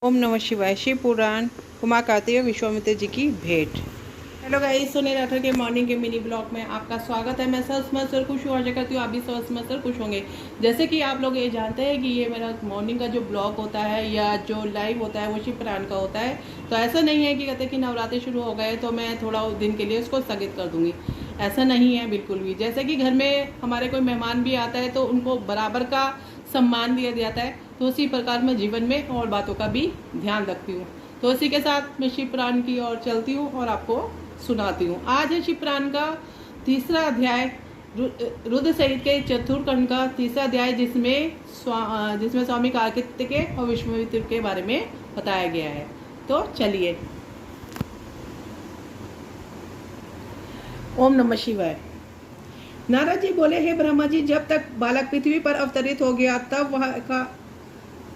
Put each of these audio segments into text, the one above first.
ओम नमः शिवाय। शिव पुराण उमा कार्तिक विश्वामित्र जी की भेंट। हेलो गाइस, सोने राठौर के मॉर्निंग के मिनी ब्लॉग में आपका स्वागत है। मैं सहज मस्त और खुश हूँ। आशा करती हूँ आप भी सहज मस्त और खुश होंगे। जैसे कि आप लोग ये जानते हैं कि ये मेरा मॉर्निंग का जो ब्लॉग होता है या जो लाइव होता है वो शिव पुराण का होता है। तो ऐसा नहीं है कि कहते कि नवरात्रि शुरू हो गए तो मैं थोड़ा दिन के लिए उसको स्थगित कर दूंगी। ऐसा नहीं है बिल्कुल भी। जैसे कि घर में हमारे कोई मेहमान भी आता है तो उनको बराबर का सम्मान दिया जाता है, तो उसी प्रकार मैं जीवन में और बातों का भी ध्यान रखती हूँ। तो इसी के साथ मैं शिव पुराण की ओर चलती हूँ और आपको सुनाती हूँ। आज है शिव पुराण का तीसरा अध्याय, रुद्र सहित के चतुर्खंड का तीसरा अध्याय, जिसमें स्वामी कार्तिकेय और विश्वामित्र के बारे में बताया गया है। तो चलिए। ओम नमः शिवाय। नारद जी बोले, हे ब्रह्मा जी, जब तक बालक पृथ्वी पर अवतरित हो गया तब वह का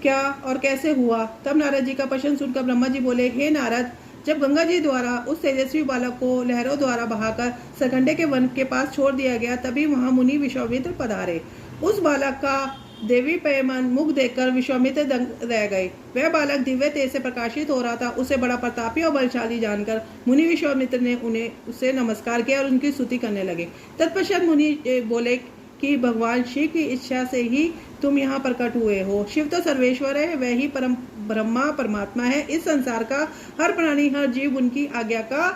क्या और कैसे हुआ? तब नारद जी का प्रश्न सुनकर ब्रह्मा जी बोले, हे नारद, जब गंगा जी द्वारा उस तेजस्वी बालक को लहरों द्वारा बहाकर सरकंडे के वन के पास छोड़ दिया गया, तभी वहां मुनि विश्वामित्र पधारे। उस बालक का देवी पेयमान मुख देखकर विश्वामित्र दंग रह गए। वह बालक दिव्य तेज से प्रकाशित हो रहा था। उसे बड़ा प्रतापी और बलशाली जानकर मुनि विश्वामित्र ने उसे नमस्कार किया और उनकी स्तुति करने लगे। तत्पश्चात मुनि बोले कि भगवान शिव की इच्छा से ही तुम यहाँ प्रकट हुए हो। शिव तो सर्वेश्वर है, वह ही परम ब्रह्मा परमात्मा है। इस संसार का हर प्राणी, हर जीव उनकी आज्ञा का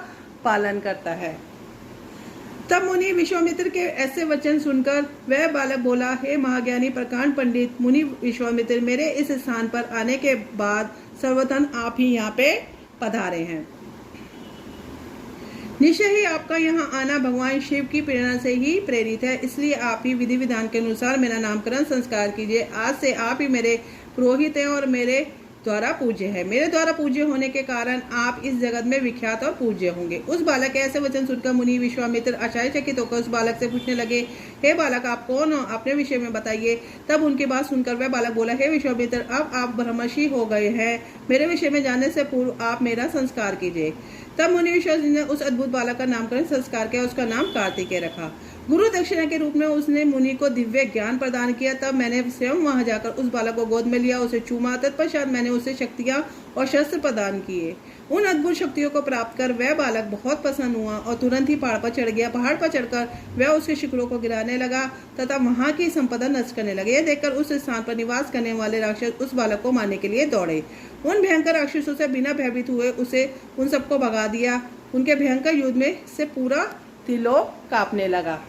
पालन करता है। तब मुनि विश्वामित्र के ऐसे वचन सुनकर वह बालक बोला, हे महाज्ञानी प्रकांड पंडित मुनि विश्वामित्र, मेरे इस स्थान पर आने के बाद सर्वप्रथम आप ही यहाँ पे पधारे हैं। निश्चय ही आपका यहाँ आना भगवान शिव की प्रेरणा से ही प्रेरित है, इसलिए आप ही विधि विधान के अनुसार मेरा नामकरण संस्कार कीजिए। आज से आप ही मेरे पुरोहित हैं और मेरे द्वारा पूज्य है। मेरे द्वारा पूज्य होने के कारण आप इस जगत में विख्यात और पूज्य होंगे। उस बालक के ऐसे वचन सुनकर मुनि विश्वामित्र आश्चर्यचकित होकर उस बालक से पूछने लगे, हे बालक, आप कौन हो? अपने विषय में बताइए। तब उनकी बात सुनकर वह बालक बोला, हे विश्वामित्र, अब आप ब्रह्मर्षि हो गए हैं। मेरे विषय में जानने से पूर्व आप मेरा संस्कार कीजिए। तब मुनि विश्वामित्र ने उस अद्भुत बालक का नामकरण संस्कार किया। उसका नाम कार्तिकेय रखा। गुरु दक्षिणा के रूप में उसने मुनि को दिव्य ज्ञान प्रदान किया। तब मैंने स्वयं वहां जाकर उस बालक को गोद में लिया, उसे चूमा। तत्पश्चात मैंने उसे शक्तियां और शस्त्र प्रदान किए। उन अद्भुत शक्तियों को प्राप्त कर वह बालक बहुत प्रसन्न हुआ और तुरंत ही पहाड़ पर चढ़ गया। पहाड़ पर चढ़कर वह उसके शिखरों को गिराने लगा तथा वहां की संपदा नष्ट करने लगे। यह देखकर उस स्थान पर निवास करने वाले राक्षस उस बालक को मारने के लिए दौड़े। उन भयंकर राक्षसों से बिना भयभीत हुए उसे उन सबको भगा दिया। उनके भयंकर युद्ध में से पूरा त्रिलोक कांपने लगा।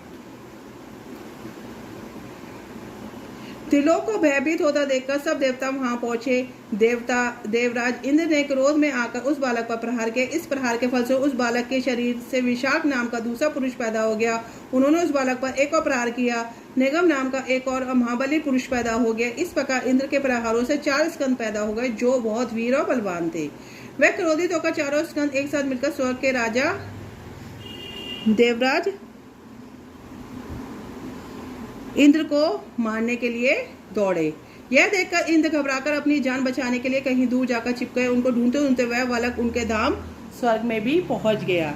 त्रिलोक को भयभीत होता देखकर सब देवता वहां पहुंचे। देवराज इंद्र ने क्रोध में आकर उस बालक पर प्रहार किया। इस प्रहार के फल से उस बालक के शरीर से विशाख नाम का दूसरा पुरुष पैदा हो गया। उन्होंने उस बालक पर एक और प्रहार किया। निगम नाम का एक और महाबली पुरुष पैदा हो गया। इस प्रकार इंद्र के प्रहारों से 4 स्कंद पैदा हो गए, जो बहुत वीर और बलवान थे। वह क्रोधित होकर चारों स्कंद एक साथ मिलकर स्वर्ग के राजा देवराज इंद्र को मारने के लिए दौड़े। यह देखकर इंद्र घबराकर अपनी जान बचाने के लिए कहीं दूर जाकर छिप गए। उनको ढूंढते ढूंढते वह बालक उनके धाम स्वर्ग में भी पहुंच गया।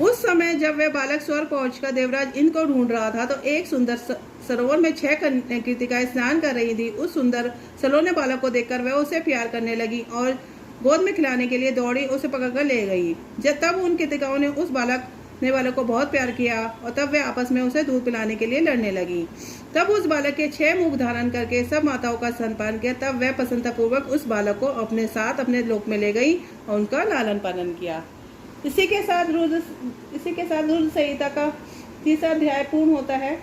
उस समय जब वह बालक स्वर्ग पहुंचकर देवराज इंद्र को ढूंढ रहा था तो एक सुंदर सरोवर में 6 कृतिकाएं स्नान कर रही थी। उस सुंदर सलोने बालक को देखकर वह उसे प्यार करने लगी और गोद में खिलाने के लिए दौड़ी, उसे पकड़कर ले गई। तब उन कृतिकाओं ने उस बालक को बहुत प्यार किया और तब वे आपस में उसे दूध पिलाने के लिए लड़ने लगी। तब उस बालक के 6 मुख धारण करके सब माताओं का स्तनपान किया। तब वह प्रसन्नतापूर्वक उस बालक को अपने साथ अपने लोक में ले गई और उनका लालन पालन किया। इसी के साथ रुद्र संहिता का तीसरा अध्याय पूर्ण होता है।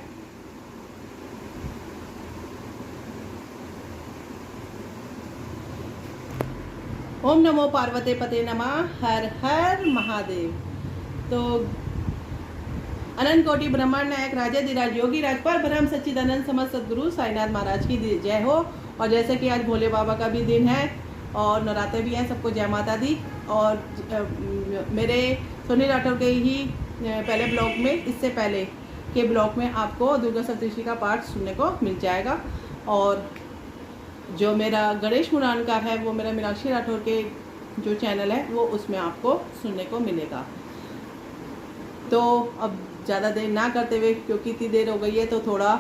ओम नमो पार्वती पते नमः। हर हर महादेव। तो अनंत कोटि ब्रह्मांड नायक राजाधिराज योगी राज पर ब्रह्म सच्चिदानंद समस्त सदगुरु साईनाथ महाराज की जय हो। और जैसे कि आज भोले बाबा का भी दिन है और नवरात्रे भी है, सबको जय माता दी। और मेरे सोनी राठौर के ही पहले ब्लॉग में, इससे पहले के ब्लॉग में आपको दुर्गा सप्तशती का पाठ सुनने को मिल जाएगा। और जो मेरा गणेश पुराण का है वो मेरा मीनाक्षी राठौर के जो चैनल है वो उसमें आपको सुनने को मिलेगा। तो अब ज़्यादा देर ना करते हुए, क्योंकि इतनी देर हो गई है तो थोड़ा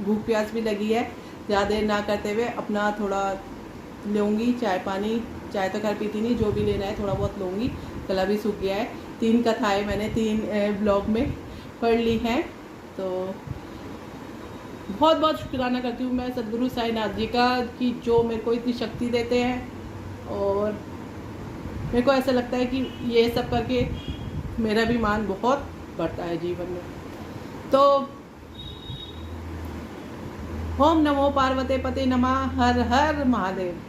भूख प्यास भी लगी है, ज़्यादा देर ना करते हुए अपना थोड़ा लूँगी चाय पानी। चाय तो खैर पीती नहीं, जो भी लेना है थोड़ा बहुत लूँगी, गला भी सूख गया है। 3 कथाएँ मैंने 3 ब्लॉग में पढ़ ली हैं। तो बहुत बहुत शुक्राना करती हूँ मैं सद्गुरु साईनाथ जी का कि जो मेरे को इतनी शक्ति देते हैं। और मेरे को ऐसा लगता है कि ये सब करके मेरा भी मान बहुत बढ़ता है जीवन में। तो ओम नमो पार्वती पते नमः। हर हर महादेव।